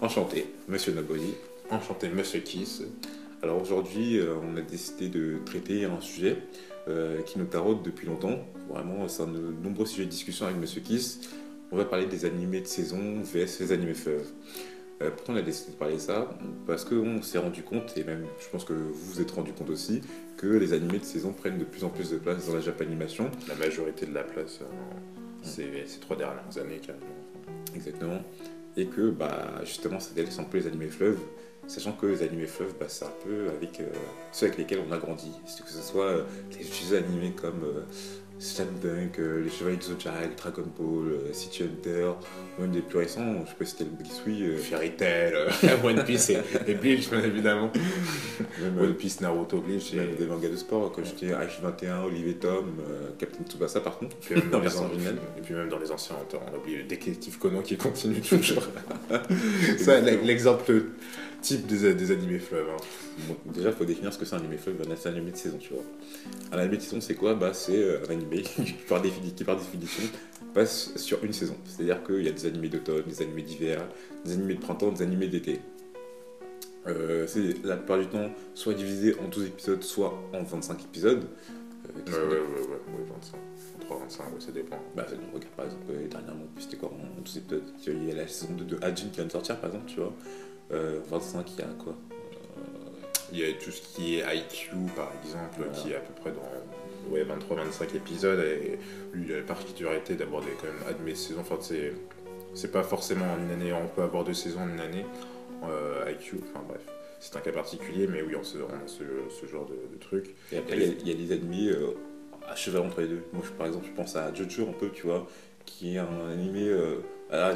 Enchanté, Monsieur Nobody. Enchanté, Monsieur Kiss. Alors aujourd'hui, on a décidé de traiter un sujet qui nous taraude depuis longtemps. Vraiment, c'est un de nombreux sujets de discussion avec Monsieur Kiss. On va parler des animés de saison vs les animés fleuves. Pourquoi on a décidé de parler de ça? Parce qu'on s'est rendu compte, et même je pense que vous vous êtes rendu compte aussi, que les animés de saison prennent de plus en plus de place dans la Japanimation. La majorité de la place, ces 3 dernières années, carrément. Exactement. Et que justement, ça délaisse un peu les animés fleuves. Sachant que les animés fleuves, c'est un peu avec ceux avec lesquels on a grandi. Que ce soit les jeux animés comme Slam Dunk, les Chevaliers du Zodiac, Dragon Ball, City Hunter, ou même des plus récents, je sais pas si c'était le Blisui, Fairy Tail, One Piece et Bleach, bien évidemment. même One Piece, Naruto, Bleach. même des mangas de sport, comme j'étais H21, Olivier Tom, Captain Tsubasa par contre, Puis même dans en version les originale. Et puis même dans les anciens auteurs, on a oublié le détective Conan qui continue toujours. Ça, l'exemple type des animés fleuves. Bon, déjà, il faut définir ce que c'est un animé fleuve, un animé de saison, tu vois. Un animé de saison, c'est quoi? C'est un animé qui, par définition, passe sur une saison. C'est-à-dire qu'il y a des animés d'automne, des animés d'hiver, des animés de printemps, des animés d'été. C'est la plupart du temps soit divisé en 12 épisodes, soit en 25 épisodes. Ouais, 25. Entre 25, ouais, ça dépend. Regarde par exemple, dernièrement, c'était quoi en 12 épisodes? Il y a la saison 2 de Hajin qui vient de sortir, par exemple, tu vois. 25, il y a quoi? Il y a tout ce qui est IQ, par exemple, voilà, qui est à peu près dans 23-25 épisodes. Et lui, il a la particularité d'aborder quand même à saisons. Enfin, c'est pas forcément en une année, on peut avoir 2 saisons en une année. IQ, enfin bref. C'est un cas particulier, mais oui, on a ce genre de truc. Et après, il y a les animés à cheval entre les deux. Moi, par exemple, je pense à Jojo un peu, tu vois, qui est un animé.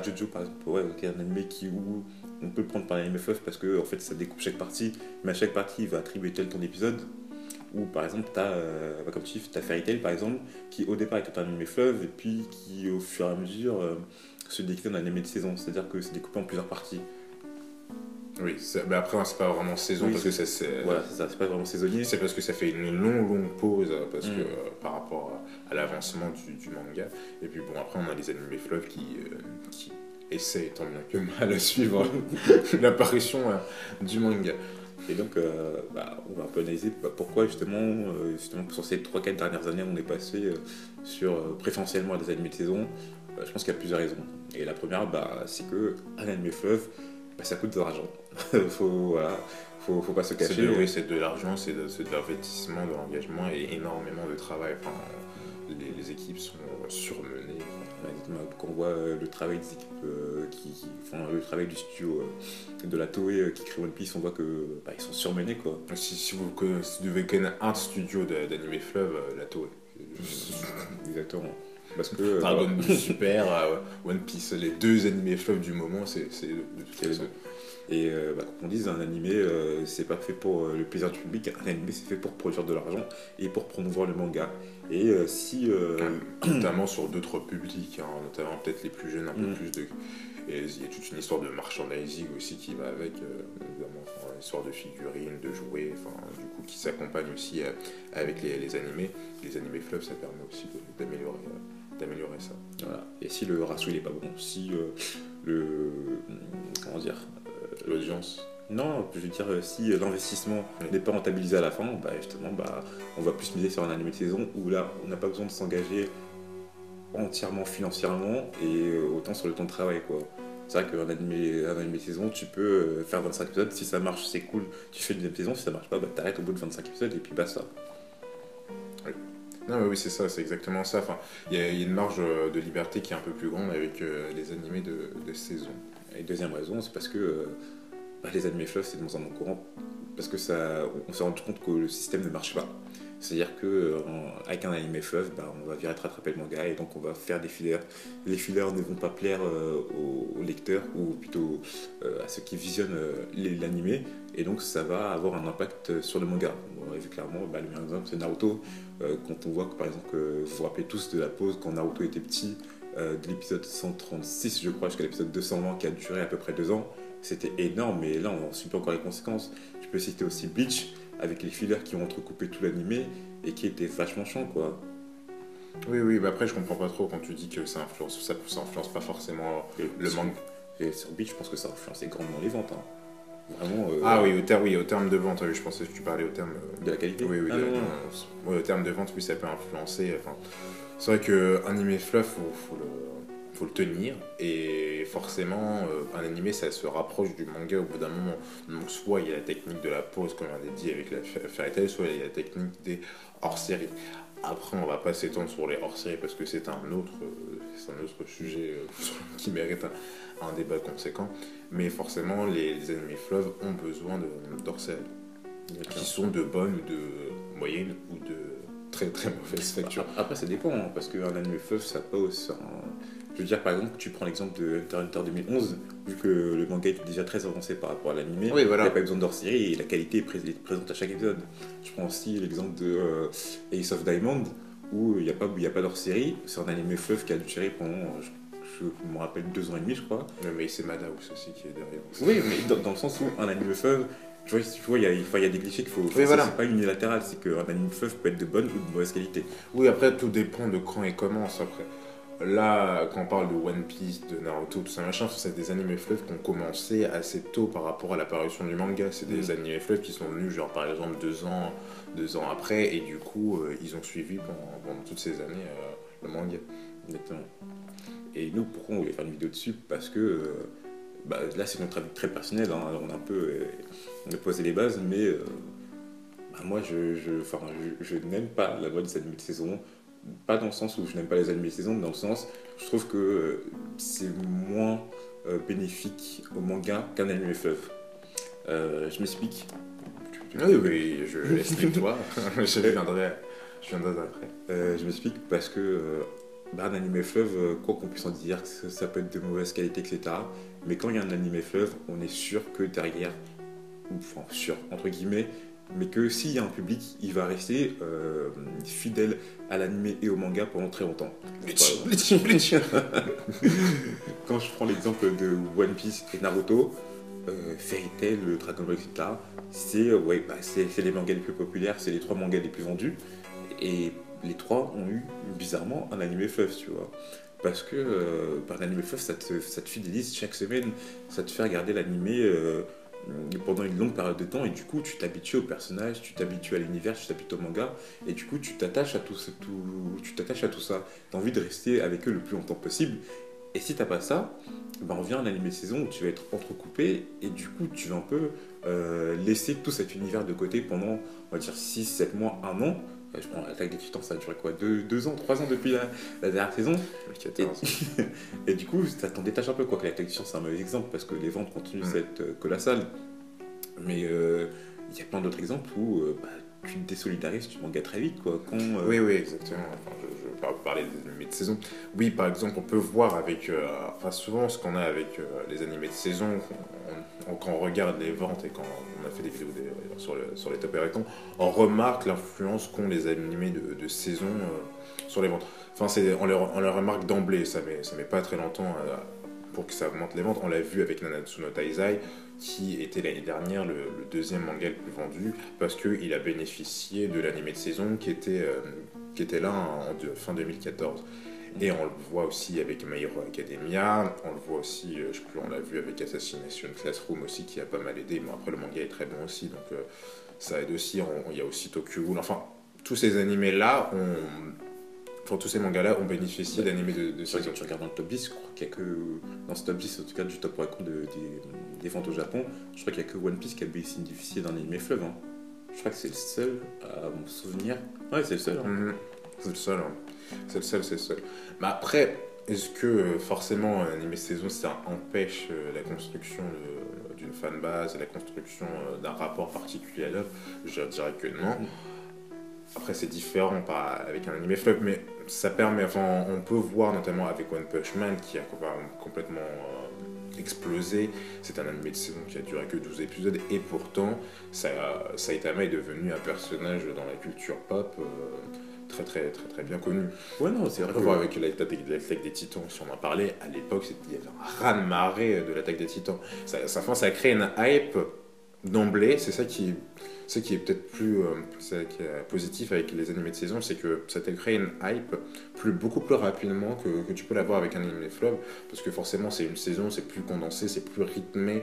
Jojo, par exemple, ouais, qui est un animé où on peut le prendre par l'anime fleuve parce que en fait, ça découpe chaque partie, mais à chaque partie, il va attribuer tel ton épisode. Ou par exemple, comme tu dis, t'as Fairy Tail, par exemple, qui au départ est un anime fleuve, et puis qui au fur et à mesure se décline en anime de saison. C'est-à-dire que c'est découpé en plusieurs parties. Oui, mais après, c'est pas vraiment saison, oui, parce que c'est... Voilà, c'est ça, c'est pas vraiment saisonnier. C'est parce que ça fait une longue pause, parce que par rapport à l'avancement du manga. Et puis bon, après, on a les animés fleuves qui essaient tant bien que mal à suivre l'apparition du manga. Et donc, on va un peu analyser pourquoi justement sur ces 3-4 dernières années, on est passé sur préférentiellement des animés de saison. Je pense qu'il y a plusieurs raisons. Et la première, c'est qu'un animé fleuve, ça coûte de l'argent. faut pas se cacher. C'est de l'argent, c'est de l'investissement, de l'engagement et énormément de travail. Enfin, les équipes sont surmenées. Quand on voit le travail des équipes le travail du studio de la Toei qui crée One Piece, on voit que ils sont surmenés, quoi. Si vous devez connaître un studio d'animé fleuve, la Toei. Exactement. Parce que Dragon Ball Super, One Piece, les 2 animés fleuves du moment, c'est de toute façon. Et comme on dit, un animé, c'est pas fait pour le plaisir du public, un animé c'est fait pour produire de l'argent et pour promouvoir le manga. Et notamment sur d'autres publics, notamment peut-être les plus jeunes, un peu plus de... Et il y a toute une histoire de merchandising aussi qui va avec, évidemment, une histoire de figurines, de jouets, du coup qui s'accompagne aussi avec les animés. Les animés fleuves, ça permet aussi d'améliorer ça. Voilà. Et si le ratio il est pas bon, si l'audience. Non, je veux dire, si l'investissement n'est pas rentabilisé à la fin, justement, on va plus miser sur un animé de saison où là, on n'a pas besoin de s'engager entièrement financièrement et autant sur le temps de travail, quoi. C'est vrai qu'un animé de saison, tu peux faire 25 épisodes, si ça marche, c'est cool, tu fais une deuxième saison, si ça marche pas, t'arrêtes au bout de 25 épisodes et puis basta. Oui. Non, mais oui, c'est ça, c'est exactement ça. Enfin, il y a une marge de liberté qui est un peu plus grande avec les animés de saison. Et deuxième raison, c'est parce que les animés fleuves, c'est de moins en moins courant. Parce que on s'est rendu compte que le système ne marche pas. C'est-à-dire qu'avec un animé fleuve, on va virer rattraper le manga et donc on va faire des fillers. Les fillers ne vont pas plaire aux lecteurs ou plutôt à ceux qui visionnent l'animé et donc ça va avoir un impact sur le manga. On a vu clairement, le meilleur exemple c'est Naruto. Quand on voit que par exemple, vous vous rappelez tous de la pause quand Naruto était petit, de l'épisode 136 je crois jusqu'à l'épisode 220 qui a duré à peu près 2 ans, c'était énorme mais là on ne subit pas encore les conséquences. Je peux citer aussi Bleach avec les fillers qui ont entrecoupé tout l'animé et qui étaient vachement chiants, quoi. Oui, mais après je comprends pas trop quand tu dis que ça influence pas forcément le manga. Et sur Bleach, je pense que ça a influencé grandement les ventes. Hein. Vraiment. Ah oui, au terme de vente, oui, je pensais que tu parlais au terme. De la qualité. Oui, ah, non. Oui, au terme de vente, oui, ça peut influencer. Enfin, c'est vrai qu'un animé fluff, faut le tenir. Et forcément, un animé, ça se rapproche du manga au bout d'un moment. Donc, soit il y a la technique de la pause, comme on a dit avec la Fairy Tail, soit il y a la technique des hors-série. Après, on va pas s'étendre sur les hors-série parce que c'est un autre sujet qui mérite un débat conséquent. Mais forcément, les animés fleuves ont besoin d'hors-série qui sont de bonnes ou de moyennes ou de très très mauvaise facture. Après, ça dépend hein, parce qu'un animé fleuve, ça pose. Je veux dire, par exemple, tu prends l'exemple de Hunter x Hunter 2011, vu que le manga est déjà très avancé par rapport à l'animé, oui, voilà. Il n'y a pas besoin d'hors-série et la qualité est présente à chaque épisode. Je prends aussi l'exemple de Ace of Diamond, où il n'y a pas d'hors-série, c'est un animé fleuve qui a duré pendant, je me rappelle, 2 ans et demi, je crois. Mais c'est Madhouse aussi qui est derrière. Oui, mais dans le sens où un animé fleuve, tu vois, il y a des clichés qu'il faut. Oui, voilà. C'est pas unilatéral, c'est qu'un anime fleuve peut être de bonne ou de mauvaise qualité. Oui, après, tout dépend de quand et comment. Après. Là, quand on parle de One Piece, de Naruto, tout ça machin, c'est des animés fleuves qui ont commencé assez tôt par rapport à l'apparition du manga. C'est des animés fleuves qui sont venus, genre par exemple 2 ans après, et du coup, ils ont suivi pendant toutes ces années le manga. Exactement. Et nous, pourquoi on voulait faire une vidéo dessus? Parce que là, c'est notre avis très personnel. Hein. On a posé les bases, mais moi, je n'aime pas la voie des animés de saison. Pas dans le sens où je n'aime pas les animés de saison, mais dans le sens où je trouve que c'est moins bénéfique au manga qu'un animé fleuve. Je m'explique. Oui, je explique-toi. je viendrai après. Je m'explique parce que un animé fleuve, quoi qu'on puisse en dire, que ça peut être de mauvaise qualité, etc. Mais quand il y a un animé fleuve, on est sûr que derrière, enfin sûr, entre guillemets, mais que s'il y a un public, il va rester fidèle à l'animé et au manga pendant très longtemps. Quand je prends l'exemple de One Piece et Naruto, Fairy Tail, Dragon Ball, etc., c'est les mangas les plus populaires, c'est les 3 mangas les plus vendus, et les 3 ont eu bizarrement un animé fleuve, tu vois. Parce que l'animé fleuve, ça te fidélise chaque semaine, ça te fait regarder l'animé pendant une longue période de temps, et du coup tu t'habitues au personnage, tu t'habitues à l'univers, tu t'habitues au manga, et du coup tu t'attaches à tout ça, tu as envie de rester avec eux le plus longtemps possible. Et si t'as pas ça, on vient à un animé de saison où tu vas être entrecoupé, et du coup tu vas un peu laisser tout cet univers de côté pendant, on va dire, 6, 7 mois, 1 an. Je prends l'Attaque des Titans, ça a duré quoi, 2 ans, 3 ans depuis la dernière saison. Et du coup, ça t'en détache un peu, quoi que l'Attaque des Titans, c'est un mauvais exemple, parce que les ventes continuent d'être colossales. Mais il y a plein d'autres exemples où tu te désolidarises du manga très vite, quoi. Oui, exactement. Enfin, je vais parler des animés de saison. Oui, par exemple, on peut voir avec... souvent, ce qu'on a avec les animés de saison, quand on regarde les ventes et quand on a fait des vidéos sur les top récons, on remarque l'influence qu'ont les animés de saison sur les ventes. Enfin, on les remarque d'emblée, ça met pas très longtemps pour que ça augmente les ventes. On l'a vu avec Nanatsu no Taizai, qui était l'année dernière le 2e manga le plus vendu, parce qu'il a bénéficié de l'animé de saison qui était là en fin 2014. Et on le voit aussi avec My Hero Academia, on le voit aussi, on l'a vu avec Assassination Classroom aussi, qui a pas mal aidé. Bon, après, le manga est très bon aussi, donc ça aide aussi. Il y a aussi Tokyo Ghoul. Enfin, tous ces animés-là tous ces mangas-là ont bénéficié d'animés de saison. Tu regardes dans le top 10, je crois qu'il n'y a que... Dans ce top 10, en tout cas du top record des ventes au Japon, je crois qu'il n'y a que One Piece qui a bénéficié d'un animé fleuve. Hein. Je crois que c'est le seul à mon souvenir. Ouais, c'est le seul. Hein. C'est le seul. Hein. C'est le seul. Mais après, est-ce que forcément un animé saison, ça empêche la construction d'une fanbase et la construction d'un rapport particulier à l'œuvre? Je dirais que non. Après, c'est différent avec un animé fleuve, mais ça permet, on peut voir notamment avec One Punch Man qui a complètement explosé. C'est un animé de saison qui a duré que 12 épisodes, et pourtant, Saitama est devenu un personnage dans la culture pop très très très très bien connu. Ouais, non, c'est vrai. On peut voir avec l'attaque des Titans, si on en parlait, à l'époque, il y avait un raz-de-marée de l'attaque des Titans. Ça a créé une hype d'emblée, c'est qui est peut-être c'est qui est positif avec les animés de saison, c'est que ça t'a créé une hype beaucoup plus rapidement que tu peux l'avoir avec un animé fleuve, parce que forcément c'est une saison, c'est plus condensé, c'est plus rythmé,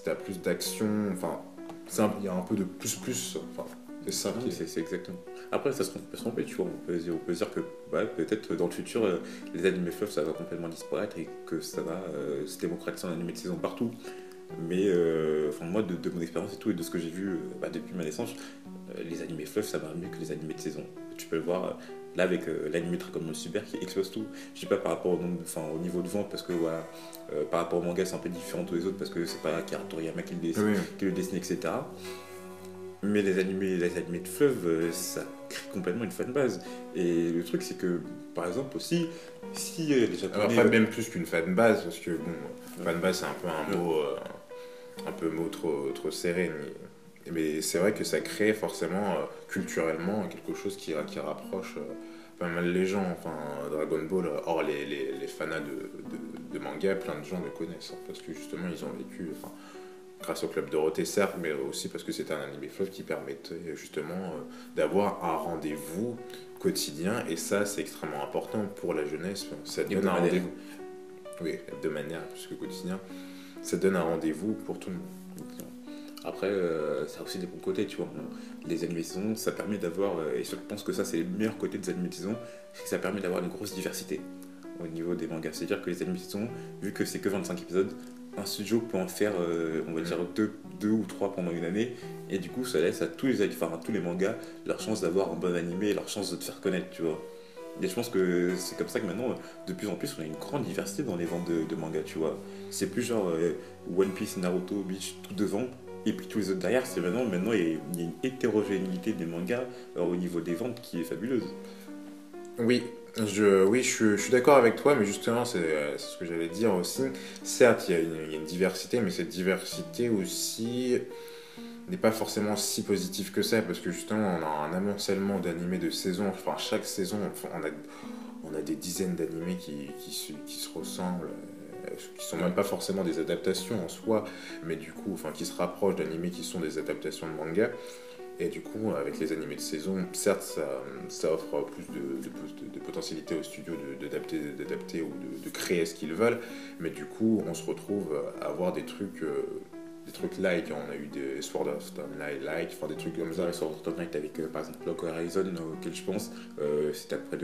t'as plus d'action, enfin, il y a un peu de plus, enfin, c'est ça Non, qui c'est exactement. Après, ça peut se tromper, tu vois. On peut dire que ouais, peut-être dans le futur, les animés fleuves, ça va complètement disparaître et que ça va se démocratiser en animé de saison partout. Mais enfin, moi, de mon expérience et tout, et de ce que j'ai vu depuis ma naissance, les animés fleuves, ça va mieux que les animés de saison. Tu peux le voir là avec l'animé Dragon Ball Super qui explose tout. Je dis pas par rapport au niveau de vente, parce que voilà, par rapport au manga, c'est un peu différent de tous les autres, parce que c'est pas Akira Toriyama oui. qui le dessine, etc. Mais les animés de fleuve, ça crée complètement une fanbase. Et le truc, c'est que, par exemple, aussi, si les Alors Japonais. après, même plus qu'une fanbase, parce que bon, fanbase c'est un peu un peu mot trop serré, mais c'est vrai que ça crée forcément culturellement quelque chose qui rapproche pas mal les gens. Enfin, Dragon Ball, or les fanats de manga, plein de gens le connaissent, hein, parce que justement ils ont vécu, enfin, grâce au Club Dorothée certes, mais aussi parce que c'était un animé fleuve qui permettait justement d'avoir un rendez-vous quotidien, et ça c'est extrêmement important pour la jeunesse, ça donne un rendez-vous. Oui, hebdomadaire plus que quotidien, ça donne un rendez-vous pour tout le monde. Après, ça a aussi des bons côtés, tu vois. Les animés de saison, ça permet d'avoir, et je pense que ça, c'est le meilleur côté des animés de saison, c'est que ça permet d'avoir une grosse diversité au niveau des mangas. C'est-à-dire que les animés de saison, vu que c'est que 25 épisodes, un studio peut en faire, on va dire, deux ou trois pendant une année, et du coup, ça laisse à tous les mangas leur chance d'avoir un bon animé et leur chance de te faire connaître, tu vois. Et je pense que c'est comme ça que maintenant, de plus en plus, on a une grande diversité dans les ventes de mangas, tu vois. C'est plus genre One Piece, Naruto, Bleach, tout devant, et puis tous les autres derrière. C'est maintenant il y a une hétérogénéité des mangas au niveau des ventes qui est fabuleuse. Oui, je suis d'accord avec toi, mais justement, c'est ce que j'allais dire aussi. Certes, il y a une diversité, mais cette diversité aussi n'est pas forcément si positive que ça, parce que justement, on a un amoncellement d'animés de saison. Enfin, chaque saison, enfin, on a des dizaines d'animés qui se ressemblent, qui sont même pas forcément des adaptations en soi, mais du coup, enfin, qui se rapprochent d'animés qui sont des adaptations de manga. Et du coup, avec les animés de saison, certes, ça offre plus de potentialité aux studios d'adapter ou de créer ce qu'ils veulent, mais du coup, on se retrouve à avoir des trucs like, on a eu des Sword of Stone like, enfin des trucs comme ça. Sur Fortnite avec par exemple Log Horizon auquel je pense, c'était après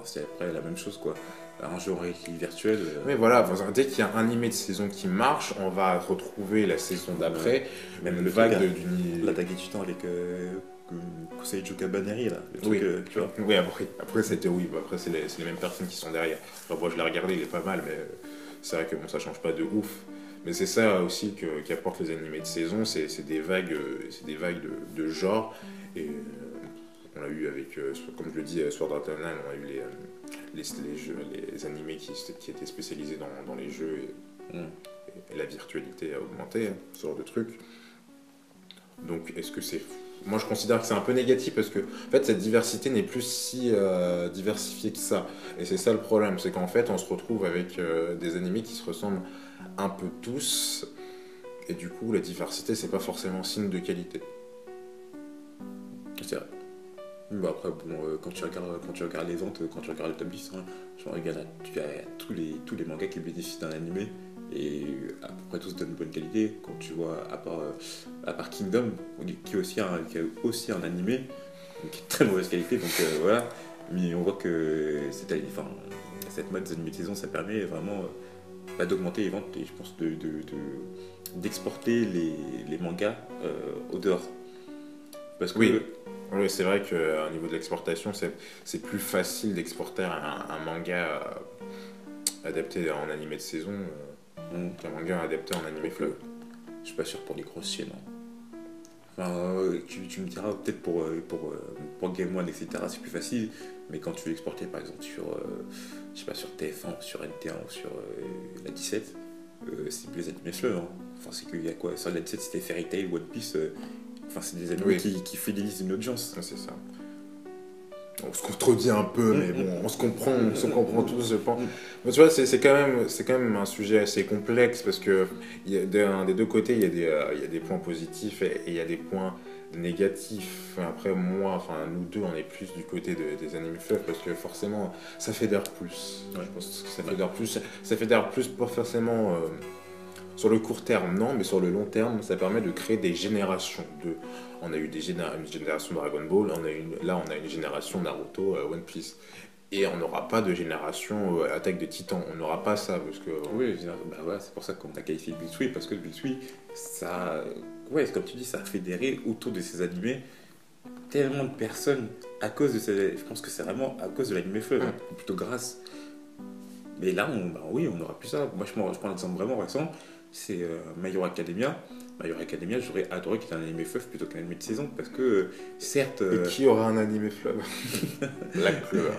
c'est après la même chose quoi. Un jeu en réalité virtuel. Mais voilà, dès qu'il y a un animé de saison qui marche, on va retrouver la saison d'après, même une le vague truc, la dague du temps avec Kuseijo Kabaneri là, le truc, oui. tu vois. Oui, après c'était oui, après c'est les mêmes personnes qui sont derrière. Enfin, moi je l'ai regardé, il est pas mal, mais c'est vrai que bon, ça change pas de ouf. Mais c'est ça aussi qu'apportent les animés de saison, c'est des vagues, de genre. Et on l'a eu avec, comme je le dis, Sword Art Online, on a eu les animés qui étaient spécialisés dans les jeux, et la virtualité a augmenté, ce genre de truc. Donc est-ce que c'est... Moi je considère que c'est un peu négatif, parce que en fait, cette diversité n'est plus si diversifiée que ça. Et c'est ça le problème, c'est qu'en fait on se retrouve avec des animés qui se ressemblent un peu tous, et du coup la diversité c'est pas forcément signe de qualité. C'est vrai. Bah après, bon, quand tu regardes les ventes, quand tu regardes le top 10, hein, tu as tous les mangas qui bénéficient d'un animé, et à peu près tous donnent bonne qualité. Quand tu vois, à part Kingdom, qui a aussi un animé, qui est de très mauvaise qualité, donc voilà. Mais on voit que cette mode des animés de saison, ça permet vraiment d'augmenter les ventes, et je pense d'exporter les mangas au dehors. Parce que oui, c'est vrai qu'au niveau de l'exportation, c'est plus facile d'exporter un manga adapté en animé de saison qu'un manga adapté en animé fleuve. Je suis pas sûr pour les grosses chaînes. Hein. Enfin, tu me diras peut-être pour Game One, etc. c'est plus facile, mais quand tu veux exporter par exemple je sais pas, sur TF1, sur NT1 ou sur la 17, c'est plus les animés fleuves. Hein. Enfin, c'est qu'il y a quoi sur la 17, c'était Fairy Tail, One Piece. Enfin, c'est des animés qui fidélisent une audience. C'est ça. On se contredit un peu, mais bon, on se comprend tous, je pense. Mais tu vois, c'est quand même un sujet assez complexe parce que des deux côtés, il y a des points positifs et il y a des points négatifs. Après, nous deux, on est plus du côté des animés fleuves parce que forcément, ça fédère plus. Ouais. Je pense que ça fédère plus. Ça fédère plus, pas forcément. Sur le court terme, non, mais sur le long terme, ça permet de créer des générations. On a eu une génération Dragon Ball, là on a une génération Naruto, One Piece. Et on n'aura pas de génération Attaque des Titans, on n'aura pas ça, parce que... Oui, bah ouais, c'est pour ça qu'on a qualifié le Bill parce que le Bill ça... Ouais, comme tu dis, ça a fédéré autour de ces animés tellement de personnes à cause de ces... Je pense que c'est vraiment à cause de l'animé fleuve, ou plutôt grâce. Mais là, oui, on n'aura plus ça. Moi, je prends un exemple vraiment récent, c'est My Hero Academia. My Hero Academia, j'aurais adoré qu'il y ait un animé fleuve plutôt qu'un animé de saison, parce que, certes... Et qui aura un animé fleuve? Black Clover.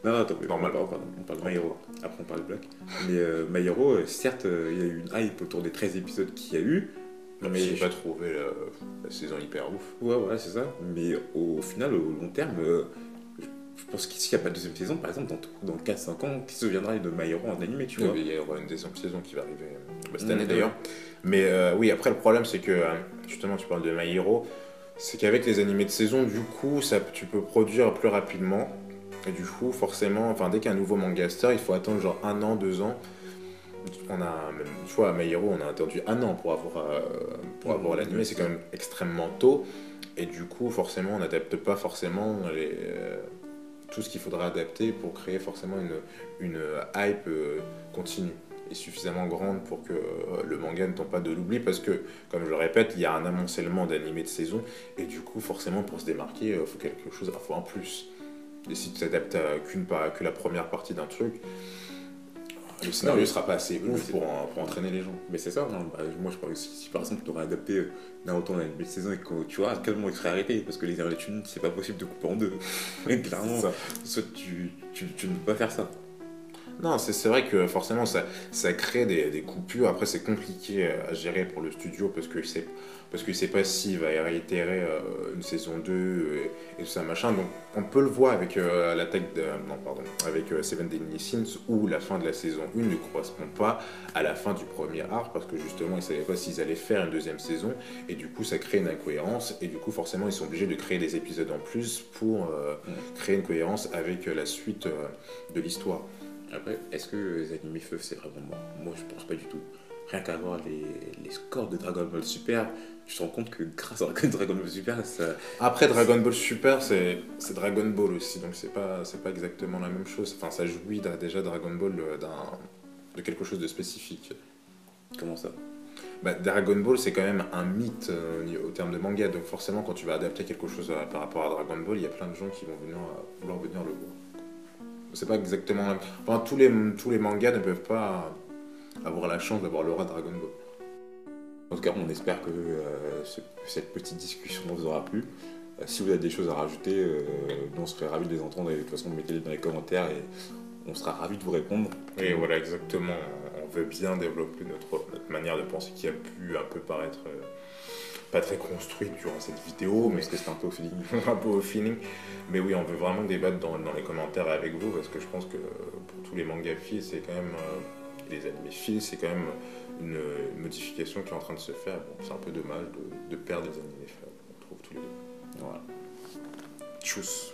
Non, attends, on parle de My Hero, après on parle de Black. Mais My Hero, certes, il y a eu une hype autour des 13 épisodes qu'il y a eu. Mais j'ai pas trouvé la saison hyper ouf. Ouais, c'est ça. Mais au final, au long terme, je pense qu'ici, il n'y a pas de deuxième saison, par exemple, dans 4-5 ans, qui se souviendra de My Hero en animé, tu vois. Il y aura une deuxième saison qui va arriver cette année d'ailleurs. Mais oui, après, le problème, c'est que, justement, tu parles de My Hero, c'est qu'avec les animés de saison, du coup, tu peux produire plus rapidement. Et du coup, forcément, dès qu'il y a un nouveau manga star, il faut attendre genre 1 an, 2 ans. Tu vois, à My Hero, on a attendu 1 an pour avoir l'animé, c'est quand même extrêmement tôt. Et du coup, forcément, on n'adapte pas forcément tout ce qu'il faudra adapter pour créer forcément une hype continue et suffisamment grande pour que le manga ne tombe pas de l'oubli, parce que, comme je le répète, il y a un amoncellement d'animés de saison, et du coup, forcément, pour se démarquer, il faut quelque chose, il faut un plus. Et si tu t'adaptes que la première partie d'un truc, le scénario ne sera pas assez ouf pour entraîner les gens. Mais c'est ça, hein. Moi je parle aussi, si par exemple tu aurais adapté Naruto en anime de saison et que tu vois à quel moment il serait arrêté, parce que les heures d'études, c'est pas possible de couper en deux. Clairement, soit tu ne peux pas faire ça. Non, c'est vrai que forcément ça crée des coupures. Après, c'est compliqué à gérer pour le studio parce qu'il sait pas s'il va réitérer une saison 2 et tout ça machin. Donc on peut le voir avec avec Seven Deadly Sins, où la fin de la saison 1 ne correspond pas à la fin du premier arc, parce que justement ils savaient pas s'ils allaient faire une deuxième saison, et du coup ça crée une incohérence, et du coup forcément ils sont obligés de créer des épisodes en plus pour créer une cohérence avec la suite de l'histoire. Après, est-ce que les animés feu c'est vraiment mort? Moi je pense pas du tout. Rien qu'à voir les scores de Dragon Ball Super, tu te rends compte que grâce à Dragon Ball Super, ça... Après, Dragon Ball Super, c'est Dragon Ball aussi, donc c'est pas exactement la même chose. Ça jouit déjà Dragon Ball de quelque chose de spécifique. Comment ça? Dragon Ball, c'est quand même un mythe au terme de manga, donc forcément, quand tu vas adapter quelque chose par rapport à Dragon Ball, il y a plein de gens qui vont vouloir venir le voir. C'est pas exactement... tous les mangas ne peuvent pas avoir la chance d'avoir l'aura Dragon Ball. En tout cas, on espère que cette petite discussion vous aura plu. Si vous avez des choses à rajouter, nous on serait ravis de les entendre, et de toute façon mettez-les dans les commentaires et on sera ravis de vous répondre. Et voilà, exactement. On veut bien développer notre manière de penser qui a pu un peu paraître pas très construite durant cette vidéo, mais parce que c'est un peu au feeling. un peu au feeling. Mais oui, on veut vraiment débattre dans les commentaires avec vous, parce que je pense que pour tous les mangas fils, c'est quand même les animés fils, c'est quand même une modification qui est en train de se faire. Bon, c'est un peu dommage de perdre les animés fils. On trouve tous les deux. Voilà. Tchuss.